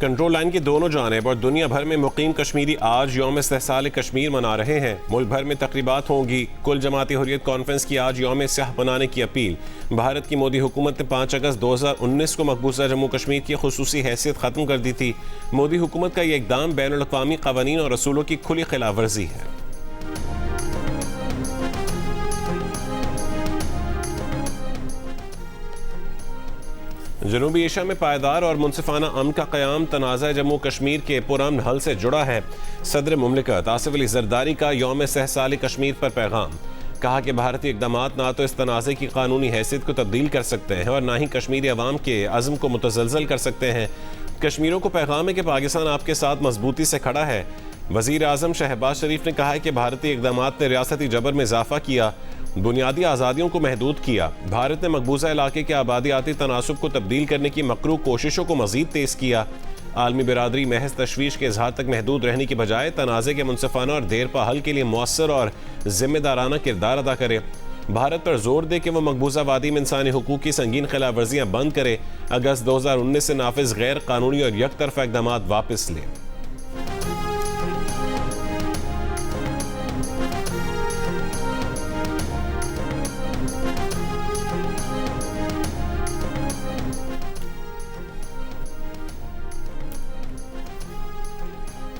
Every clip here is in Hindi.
कंट्रोल लाइन की दोनों जानिब और दुनिया भर में मुकीम कश्मीरी आज यौम इस्तेहसाल कश्मीर मना रहे हैं। मुल्क भर में तकरीबात होंगी। कुल जमाती हुर्रियत कॉन्फ्रेंस की आज यौम स्याह मनाने की अपील। भारत की मोदी हुकूमत ने 5 अगस्त 2019 को मकबूजा जम्मू कश्मीर की खुसूसी हैसियत ख़त्म कर दी थी। मोदी हुकूमत का यह इक़दाम बैनुल अक़वामी क़वानीन और रसूलों की खुली खिलाफ वर्जी है। जनूबी एशिया में पायदार और मुनसिफाना अमन का क़याम तनाज़ा जम्मू कश्मीर के पुरअमन हल से जुड़ा है। सदर मुमलिकत आसिफ अली ज़रदारी का यौम इस्तेहसाल कश्मीर पर पैगाम। कहा कि भारतीय इक़दामात ना तो इस तनाज़े की कानूनी हैसियत को तब्दील कर सकते हैं और ना ही कश्मीरी अवाम के अज़्म को मुतज़लज़ल कर सकते हैं। कश्मीरियों को पैगाम है कि पाकिस्तान आपके साथ मजबूती से खड़ा है। वज़ीर आज़म शहबाज शरीफ ने कहा है कि भारतीय इक़दामात ने रियासती जबर में इजाफा किया, बुनियादी आज़ादियों को महदूद किया। भारत ने मकबूजा इलाके के आबादियाती तनासुब को तब्दील करने की मकरू कोशिशों को मज़ीद तेज़ किया। आलमी बिरादरी महज तशवीश के इजहार तक महदूद रहने की बजाय तनाज़े के मुनसिफाना और देरपा हल के लिए मौसर और जिम्मेदाराना किरदार अदा करे। भारत पर जोर दे कि वह मकबूजा वादी में इंसानी हुकूक की संगीन खिलाफ वर्जियाँ बंद करे। अगस्त 2019 से नाफिज गैर कानूनी और यक तरफा इक़दामात वापस ले।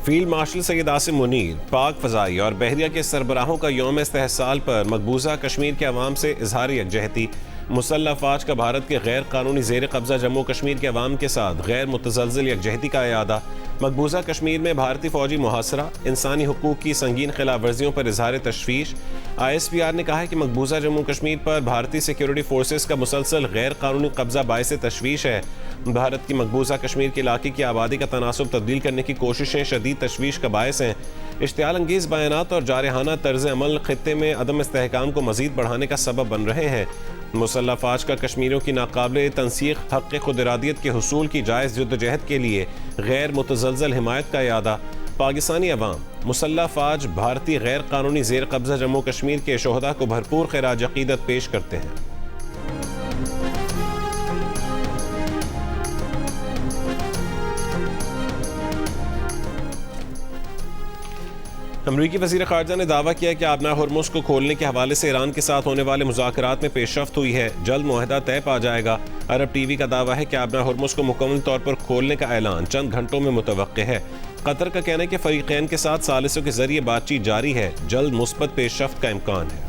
फील्ड मार्शल सैयद आसिम मुनीर पाक फ़ज़ाई और बहरिया के सरबराहों का यौम इस्तेहसाल पर मकबूजा कश्मीर के अवाम से इजहार यकजहती। मुसल्लह फ़ौज का भारत के गैर कानूनी ज़ेर कब्ज़ा जम्मू कश्मीर के अवाम के साथ गैर मुतज़लज़ल यकजहती का इयादा। मकबूजा कश्मीर में भारतीय फ़ौजी मुहासरा, इंसानी हुकूक की संगीन खिलाफ वर्जियों पर इजहार तशवीश। ISPR ने कहा है कि मकबूजा जम्मू कश्मीर पर भारतीय सिक्योरिटी फोर्सेस का मुसलसल गैर कानूनी कब्जा बायस तशवीश है। भारत की मकबूजा कश्मीर के इलाके की आबादी का तनासुब तब्दील करने की कोशिशें शदीद तशवीश का बायस हैं। इश्तियाल अंगेज़ बयानात और जारहाना तर्ज अमल खित्ते में अदम इस्तेहकाम को मज़ीद बढ़ाने का सबब बन रहे हैं। मुसल्लह फ़ौज का कश्मीरियों की नाकाबिल तनसीख हक़ खुद इरादियत के हुसूल की जायज़ जद्दोजहद के लिए गैर मुतज़लज़ल हिमायत का इयादा। पाकिस्तानी अवाम मुसल्लह फ़ौज भारतीय गैर कानूनी ज़ेर कब्ज़ा जम्मू कश्मीर के शोहदा को भरपूर खिराज अक़ीदत पेश करते हैं। अमरीकी वज़ीर ख़ारजा ने दावा किया कि आबना हुर्मुज़ को खोलने के हवाले से ईरान के साथ होने वाले मुज़ाकरात में पेशरफ्त हुई है। जल्द मुआहदा तय पा जाएगा। अरब टीवी का दावा है कि आबना हुर्मुज़ को मुकम्मल तौर पर खोलने का ऐलान चंद घंटों में मुतवक्के है। कतर का कहना है कि फ़रीक़ैन के साथ सालिसों के ज़रिए बातचीत जारी है। जल्द मुस्बत पेशरफ्त का इम्कान है।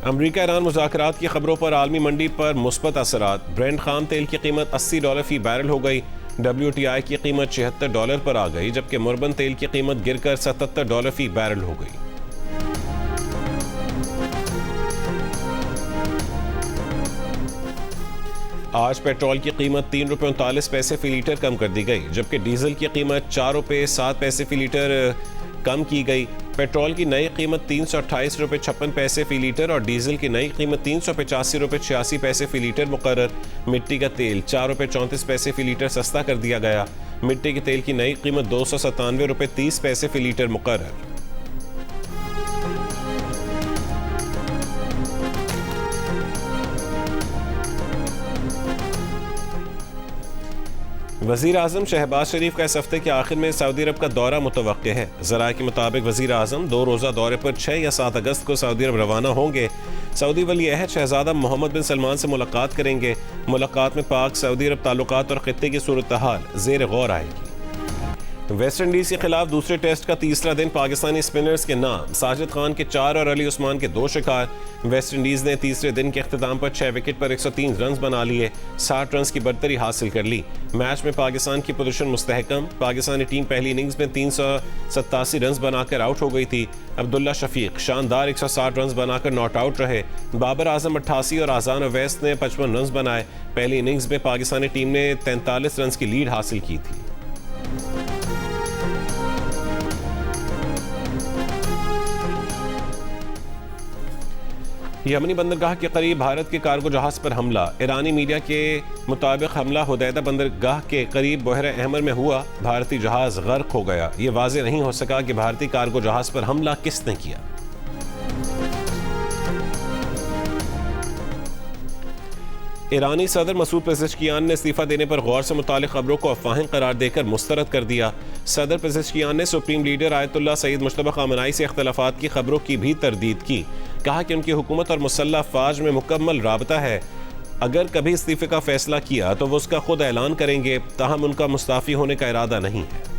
अमरीका ईरान मुज़ाकरात की खबरों पर आलमी मंडी पर मुस्बत असरात। ब्रेंट खाम तेल की कीमत $80 फी बैरल हो गई। WTI की कीमत $76 पर आ गई, जबकि मुर्बन तेल की कीमत गिरकर $77 फी बैरल हो गई। आज पेट्रोल की कीमत ₹3.39 फी लीटर कम कर दी गई, जबकि डीजल की कीमत ₹4.07 फी लीटर कम की गई। पेट्रोल की नई कीमत ₹328.56 फी लीटर और डीजल की नई कीमत ₹385.86 फी लीटर मुकर्रर। मिट्टी का तेल ₹4.34 फी लीटर सस्ता कर दिया गया। मिट्टी के तेल की नई कीमत ₹297.30 फी लीटर मुकर्रर। वज़ीर आज़म शहबाज शरीफ का इस हफ्ते के आखिर में सऊदी अरब का दौरा मुतवक्के है। ज़राए के मुताबिक वज़ीर आज़म 2 रोज़ा दौरे पर 6 या 7 अगस्त को सऊदी अरब रवाना होंगे। सऊदी वली अहद शहज़ादा मोहम्मद बिन सलमान से मुलाकात करेंगे। मुलाकात में पाक सऊदी अरब ताल्लुकात और खित्ते की सूरत हाल ज़ेर गौर आएगी। वेस्ट इंडीज़ के खिलाफ दूसरे टेस्ट का तीसरा दिन पाकिस्तानी स्पिनर्स के नाम। साजिद खान के 4 और अली उस्मान के 2 शिकार। वेस्ट इंडीज़ ने तीसरे दिन के अख्ताम पर 6 विकेट पर 103 रन बना लिए, 60 रन की बढ़तरी हासिल कर ली। मैच में पाकिस्तान की पोजीशन मुस्तहकम। पाकिस्तानी टीम पहली इनिंग्स में 387 रन बनाकर आउट हो गई थी। अब्दुल्ला शफीक शानदार 160 रन बनाकर नॉट आउट रहे। बाबर आजम 88 और आज़ान अवैस ने 55 रन बनाए। पहली इनिंग्स में पाकिस्तानी टीम ने 43 रन की लीड हासिल की थी। यमनी बंदरगाह के करीब भारत के कार्गो जहाज पर हमला। ईरानी मीडिया के मुताबिक हमला हुदैदा बंदरगाह के करीब बहर अहमर में हुआ। भारतीय जहाज गर्क हो गया। ये वाज़ेह नहीं हो सका कि भारतीय कार्गो जहाज पर हमला किसने किया। ईरानी सदर मसूद पेज़ेश्कियान ने इस्तीफा देने पर गौर से मुतालिक खबरों को अफवाहें करार देकर मुस्तरद कर दिया। सदर पेज़ेश्कियान ने supreme leader Ayatollah Saeed Mojtaba Khamenei से इख्तलाफात की खबरों की भी तरदीद की। कहा कि उनकी हुकूमत और मुसल्लह फ़ौज में मुकम्मल राबता है। अगर कभी इस्तीफे का फैसला किया तो वो उसका खुद ऐलान करेंगे, ताहम उनका मुस्ताफ़ी होने का इरादा नहीं है।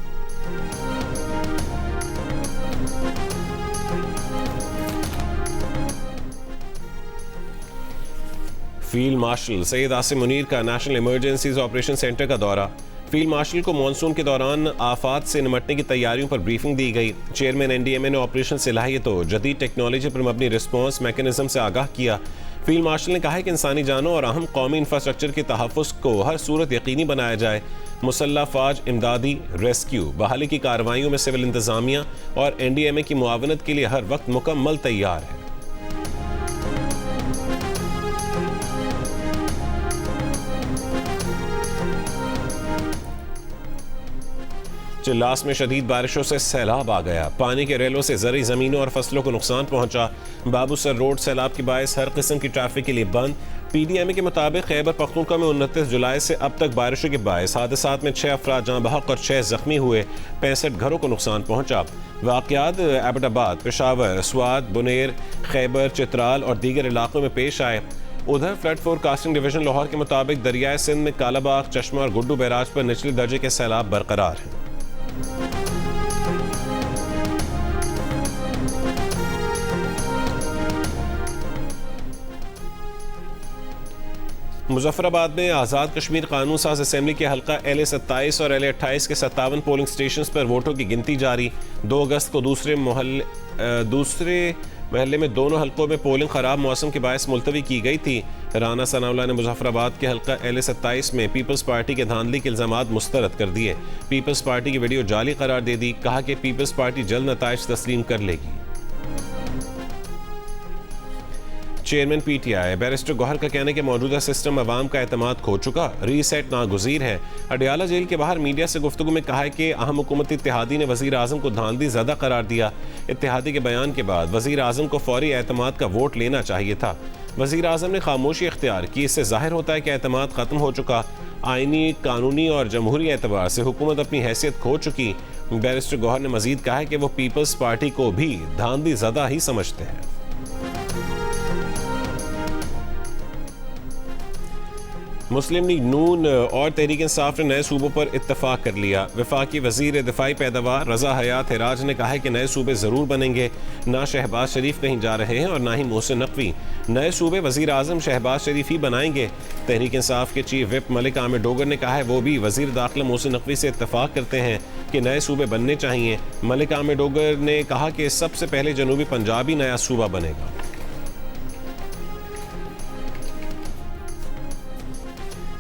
फील्ड मार्शल सैयद आसिम मुनीर का नेशनल इमरजेंसीज ऑपरेशन सेंटर का दौरा। फील्ड मार्शल को मानसून के दौरान आफात से निमटने की तैयारियों पर ब्रीफिंग दी गई। चेयरमैन एनडीएमए ने ऑपरेशन सलाहियत और जदीद टेक्नोलॉजी पर मबनी रिस्पॉन्स मैकेनिज्म से आगाह किया। फील्ड मार्शल ने कहा कि इंसानी जानों और अहम कौमी इंफ्रास्ट्रक्चर के तहफ़्फ़ुज़ को हर सूरत यकीनी बनाया जाए। मुसल्लह फ़ौज, इमदादी, रेस्क्यू, बहाली की कार्रवाइयों में सिविल इंतज़ामिया और एनडीएमए की मुआवनत के लिए हर वक्त मुकम्मल तैयार है। चिल्लास में शदीद बारिशों से सैलाब आ गया। पानी के रेलों से ज़रई ज़मीनों और फसलों को नुकसान पहुंचा। बाबूसर रोड सैलाब के बायस हर किस्म की ट्रैफिक के लिए बंद। पीडीएमए के मुताबिक खैबर पख्तूनख्वा में 29 जुलाई से अब तक बारिशों के बायस हादसात में 6 अफराद जाँ बहक और 6 जख्मी हुए। 65 घरों को नुकसान पहुंचा। वाक़यात एबटाबाद, पेशावर, स्वात, बुनेर, खैबर, चित्राल और दीगर इलाकों में पेश आए। उधर फ्लड फोरकास्टिंग डिवीजन लाहौर के मुताबिक दरियाए सिंध में कालाबाग, चश्मा और गुड्डू बैराज पर निचले दर्जे के सैलाब बरकरार हैं। मुजफ्फराबाद में आज़ाद कश्मीर कानून साज असेंबली के हल्का LA-27 और LA-28 के 57 पोलिंग स्टेशन पर वोटों की गिनती जारी। 2 अगस्त को दूसरे महल्ले में दोनों हल्कों में पोलिंग खराब मौसम के बायस मुलतवी की गई थी। राना सनाउल्लाह ने मुजफ्फराबाद के हल्का LA-27 में पीपल्स पार्टी के धांधली के इल्ज़ामात मुस्तरद कर दिए। पीपल्स पार्टी की वीडियो जाली करार दे दी। कहा कि पीपल्स पार्टी जल्द नताइज तस्लीम कर लेगी। चेयरमैन PTI बैरिस्टर गौहर का कहना है कि मौजूदा सिस्टम अवाम का एतमाद खो चुका, रीसेट नागुज़ीर है। अडियाला जेल के बाहर मीडिया से गुफ्तगू में कहा है कि अहम हुकूमती इत्तेहादी ने वज़ीर आज़म को धांधली ज़दा करार दिया। इत्तेहादी के बयान के बाद वज़ीर आज़म को फौरी एतमाद का वोट लेना चाहिए था। वज़ीर आज़म ने खामोशी इख्तियार की। इससे ज़ाहिर होता है कि एतमाद ख़त्म हो चुका। आइनी, कानूनी और जमहूरी एतबार से हुकूमत अपनी हैसियत खो चुकी। बैरिस्टर गौहर ने मज़ीद कहा है कि वो पीपल्स पार्टी को भी धांधली ज़दा ही समझते हैं। मुस्लिम लीग नून और तहरीक इंसाफ ने नए सूबों पर इत्तफाक कर लिया। वफाकी वज़ीर दिफाई पैदावार रज़ा हयात हिराज ने कहा है कि नए सूबे ज़रूर बनेंगे। ना शहबाज शरीफ कहीं जा रहे हैं और ना ही मोहसिन नकवी। नए सूबे वज़ीर आज़म शहबाज शरीफ ही बनाएंगे। तहरीक इंसाफ के चीफ विप मलिक आमिर डोगर ने कहा है वो भी वज़ीर दाखिला मोहसिन नकवी से इत्तफाक करते हैं कि नए सूबे बनने चाहिए। मलिक आमिर डोगर ने कहा कि सबसे पहले जनूबी पंजाब ही नया सूबा बनेगा।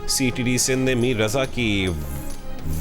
CTD सिंध ने मीर रज़ा की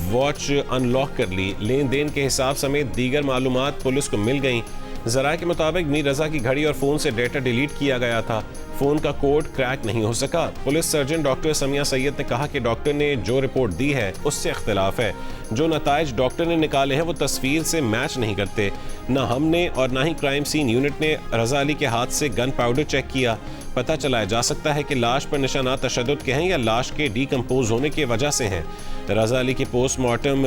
वॉच अनलॉक कर ली। लेन देन के हिसाब समेत दीगर मालूमात पुलिस को मिल गई। ज़राए के मुताबिक मीर रज़ा की घड़ी और फ़ोन से डेटा डिलीट किया गया था। फ़ोन का कोड क्रैक नहीं हो सका। Police surgeon doctor Samiya Syed ने कहा कि डॉक्टर ने जो रिपोर्ट दी है उससे इख्तिलाफ है। जो नताइज डॉक्टर ने निकाले हैं वो तस्वीर से मैच नहीं करते। ना हमने और ना ही क्राइम सीन यूनिट ने रज़ा अली के हाथ से गन पाउडर चेक किया। पता चलाया जा सकता है कि लाश पर निशानात तशद्दुद के हैं या लाश के डीकम्पोज होने की वजह से हैं। रज़ा अली की पोस्टमार्टम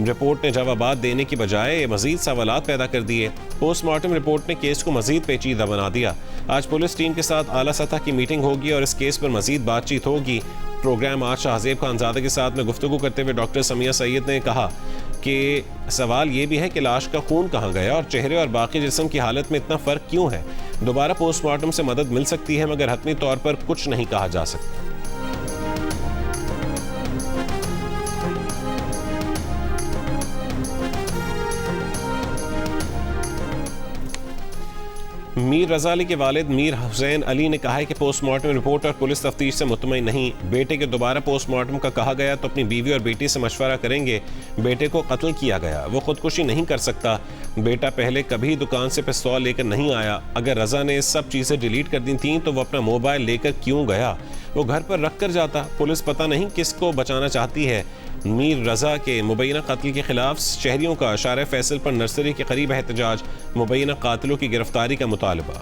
रिपोर्ट ने जवाबात देने की बजाय मजीद सवालात पैदा कर दिए। पोस्टमार्टम रिपोर्ट ने केस को मजीद पेचीदा बना दिया। आज पुलिस टीम के साथ आला सतह की मीटिंग होगी और इस केस पर मजीद बातचीत होगी। प्रोग्राम आज शाहजेब खानजादा के साथ में गुफ्तगू करते हुए डॉक्टर समिया सैयद ने कहा कि सवाल ये भी है कि लाश का खून कहाँ गया और चेहरे और बाकी जिस्म की हालत में इतना फ़र्क क्यों है। दोबारा पोस्टमार्टम से मदद मिल सकती है मगर हतमी तौर पर कुछ नहीं कहा जा सकता। मीर रजा अली के वालिद मीर हुसैन अली ने कहा है कि पोस्टमार्टम रिपोर्ट और पुलिस तफ्तीश से मुतमईन नहीं। बेटे के दोबारा पोस्टमार्टम का कहा गया तो अपनी बीवी और बेटी से मशवरा करेंगे। बेटे को कत्ल किया गया, वो खुदकुशी नहीं कर सकता। बेटा पहले कभी दुकान से पिस्तौल लेकर नहीं आया। अगर रजा ने सब चीज़ें डिलीट कर दी थी तो वो अपना मोबाइल लेकर क्यों गया? वो घर पर रख कर जाता। पुलिस पता नहीं किसको बचाना चाहती है। मीर रजा के मुबैना कत्ल के खिलाफ शहरियों का शार फैसल पर नर्सरी के करीब एहतजाज, मुबैना कातिलों की गिरफ्तारी का मुतालबा।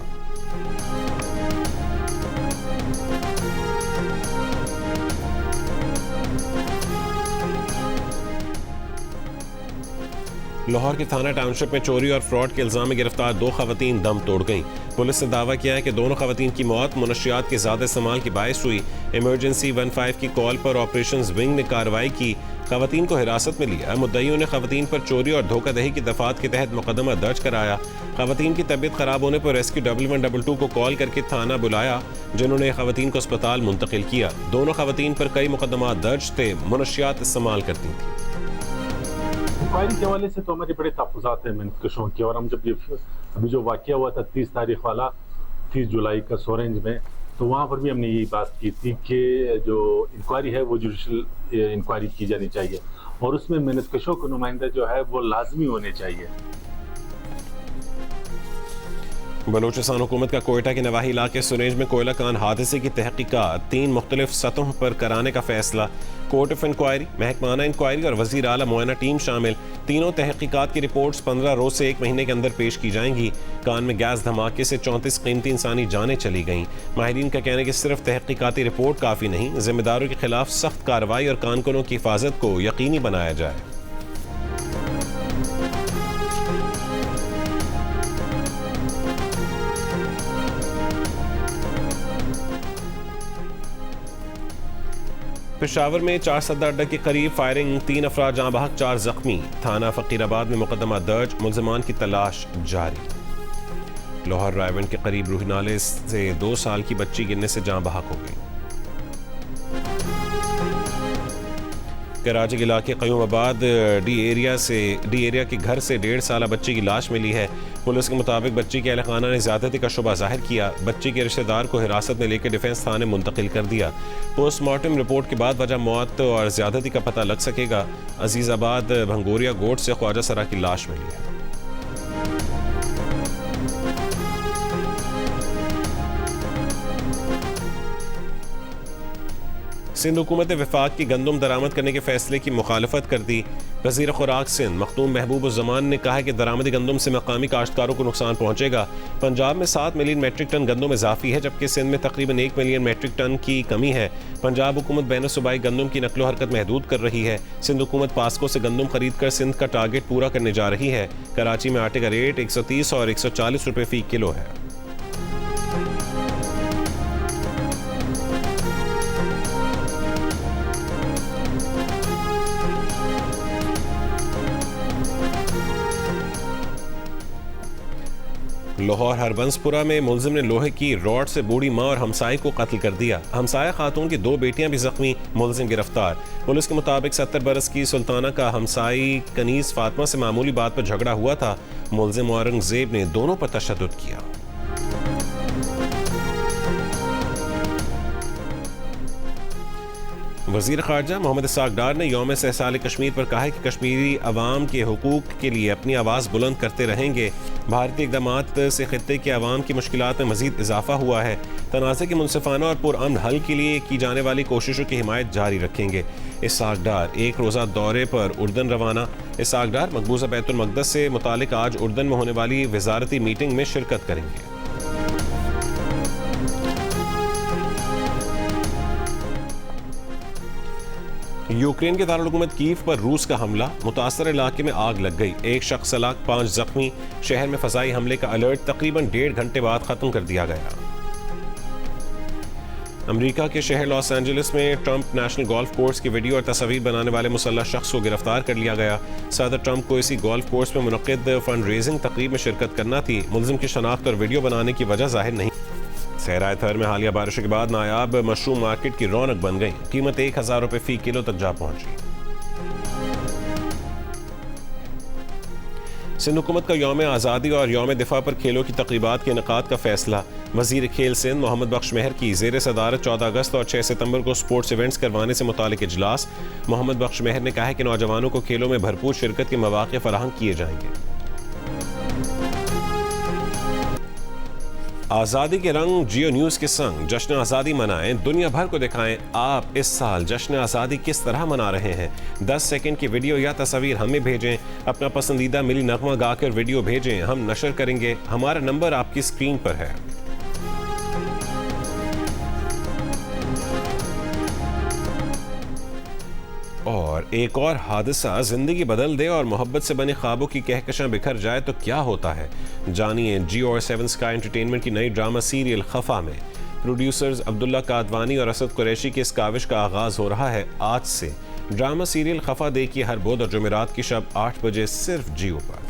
लाहौर के थाना टाउनशिप में चोरी और फ्रॉड के इल्जाम में गिरफ्तार 2 खवातीन दम तोड़ गईं। पुलिस ने दावा किया है कि दोनों खवातीन की मौत मुनशियात के ज़्यादा इस्तेमाल की बायस हुई। इमरजेंसी 15 की कॉल पर ऑपरेशंस विंग ने कार्रवाई की, खवातीन को हिरासत में लिया। मुद्दईयों ने खवातीन पर चोरी और धोखाधड़ी की दफात के तहत मुकदमा दर्ज कराया। खवातीन की तबीयत खराब होने पर रेस्क्यू 1122 को कॉल करके थाना बुलाया, जिन्होंने खवातीन को अस्पताल मुंतकिल किया। दोनों खवातीन पर कई मुकदमा दर्ज थे, मुनशियात इस्तेमाल करती थी। इंक्वायरी के हवाले से तो हमारे बड़े तहफ़्फ़ुज़ात हैं मेहनतकशों के, और हम जब ये अभी जो वाक़या हुआ था 30 तारीख वाला 30 जुलाई का सोरेंज में, तो वहाँ पर भी हमने यही बात की थी कि जो इंक्वायरी है वो जुडिशल इंक्वायरी की जानी चाहिए और उसमें मेहनतकशों के नुमाइंदा जो है वो लाजमी होने चाहिए। बलूचिस्तान हुकूमत का कोयटा के नवाही इलाके सुरेज में कोयला कान हादसे की तहकीकात 3 मुख्तलिफ सतहों पर कराने का फैसला। कोर्ट ऑफ इंक्वायरी, महकमाना इंक्वायरी और वज़ीर आला मुआयना टीम शामिल। तीनों तहकीकात की रिपोर्ट्स 15 रोज से 1 महीने के अंदर पेश की जाएंगी। कान में गैस धमाके से 34 कीमती इंसानी जानें चली गईं। माहिरीन का कहना है कि सिर्फ तहकीकाती रिपोर्ट काफ़ी नहीं, जिम्मेदारों के खिलाफ सख्त कार्रवाई और कानूनों की हिफाजत को यकीनी बनाया जाए। पेशावर में 4 सदर अड्डा के करीब फायरिंग, 3 अफराद जहां बहक, 4 जख्मी। थाना फकीराबाद में मुकदमा दर्ज, मुल्ज़िमान की तलाश जारी। लाहौर रायवन के करीब रूही नाले से 2 साल की बच्ची गिरने से जहां बहक हो गई। कराची के इलाके क़यूमाबाद डी एरिया के घर से 1.5 साल बच्ची की लाश मिली है। पुलिस के मुताबिक बच्ची के अहल खाना ने ज़्यादती का शुबा जाहिर किया। बच्ची के रिश्तेदार को हिरासत में लेकर डिफेंस थाने मुंतकिल कर दिया। पोस्टमार्टम रिपोर्ट के बाद वजह मौत और ज़्यादती का पता लग सकेगा। अजीज़ाबाद भंगोरिया गोट से ख्वाजा सरा की लाश मिली है। सिंध हुकूमत वफाक की गंदम दरामद करने के फैसले की मुखालफत कर दी। वज़ीर खुराक सिंध मखदूम महबूब उज़ ज़मान ने कहा है कि दरामदी गंदम से मकामी काश्तकारों को नुकसान पहुंचेगा। पंजाब में 7 मिलियन मेट्रिक टन गंदम इजाफी है, जबकि सिंध में तकरीबन 1 मिलियन मेट्रिक टन की कमी है। पंजाब हुकूमत बैन सूबाई गंदम की नकलो हरकत महदूद कर रही है। सिंध हुकूमत पास्को से गंदम खरीद कर सिंध का टारगेट पूरा करने जा रही है। कराची में आटे का रेट 130 और 140 रुपये फ़ी किलो है। लाहौर हरबंसपुरा में मुलजिम ने लोहे की रॉड से बूढ़ी मां और हमसाई को कत्ल कर दिया। हमसाया खातून की 2 बेटियां भी जख्मी, मुलजिम गिरफ्तार। पुलिस के मुताबिक 70 बरस की सुल्ताना का हमसाई कनीज फातिमा से मामूली बात पर झगड़ा हुआ था। मुलजिम औरंगजेब ने दोनों पर तशद्दुद किया। वज़ीर ख़ारजा मोहम्मद इसाक डार ने यौम इस्तेहसाल कश्मीर पर कहा है कि कश्मीरी अवाम के हुकूक के लिए अपनी आवाज़ बुलंद करते रहेंगे। भारतीय इक़दामात से ख़ित्ते के अवाम की मुश्किलात में मज़ीद इजाफा हुआ है। तनाज़े के मुनसिफ़ाना और पुरअमन हल के लिए की जाने वाली कोशिशों की हिमायत जारी रखेंगे। इसाक डार 1 रोज़ा दौरे पर उर्दन रवाना। इसाक डार मकबूजा बैतुल मक़दस से मुतालिक आज उर्दन में होने वाली वज़ारती मीटिंग में शिरकत करेंगे। यूक्रेन के दारुल-हुकूमत कीव पर रूस का हमला, मुतासर इलाके में आग लग गई, 1 शख्स हलाक, 5 जख्मी। शहर में फ़ज़ाई हमले का अलर्ट तकरीबन 1.5 घंटे बाद ख़त्म कर दिया गया। अमेरिका के शहर लॉस एंजलिस में ट्रंप नेशनल गोल्फ कोर्स की वीडियो और तस्वीर बनाने वाले मुसल्लह शख्स को गिरफ्तार कर लिया गया। सदर ट्रंप को इसी गोल्फ कोर्स में मुनक़्क़िद फंड रेजिंग तकरीब में शिरकत करना थी। मुलजिम की शनाख्त और वीडियो बनाने की वजह जाहिर नहीं। सहराए थर में हालिया बारिशों के बाद नायाब मशरूम मार्केट की रौनक बन गई। कीमत 1000 रुपये फ़ी किलो तक जा पहुंची। सिंध हुकूमत का यौम आज़ादी और यौम दिफा पर खेलों की तक़रीबात के इनेकाद का फैसला। वज़ीर खेल सिंध मोहम्मद बख्श महर की ज़ेर सदारत 14 अगस्त और 6 सितंबर को स्पोर्ट्स इवेंट्स करवाने से मुतालिक इजलास। मोहम्मद बख्श महर ने कहा है कि नौजवानों को खेलों में भरपूर शिरकत के मौक़े फराहम किए जाएंगे। आज़ादी के रंग जियो न्यूज़ के संग जश्न आज़ादी मनाएं, दुनिया भर को दिखाएं आप इस साल जश्न आज़ादी किस तरह मना रहे हैं। 10 सेकंड की वीडियो या तस्वीर हमें भेजें। अपना पसंदीदा मिली नगमा गाकर वीडियो भेजें, हम नशर करेंगे। हमारा नंबर आपकी स्क्रीन पर है। और एक और हादसा जिंदगी बदल दे और मोहब्बत से बने ख्वाबों की कहकशां बिखर जाए तो क्या होता है, जानिए जियो और 7 स्काई एंटरटेनमेंट की नई ड्रामा सीरियल खफा में। प्रोड्यूसर्स अब्दुल्ला कादवानी और असद कुरैशी की इस काविश का आगाज हो रहा है आज से। ड्रामा सीरियल खफा देखिए हर बुध और जुमेरात की शब 8 बजे सिर्फ जियो पर।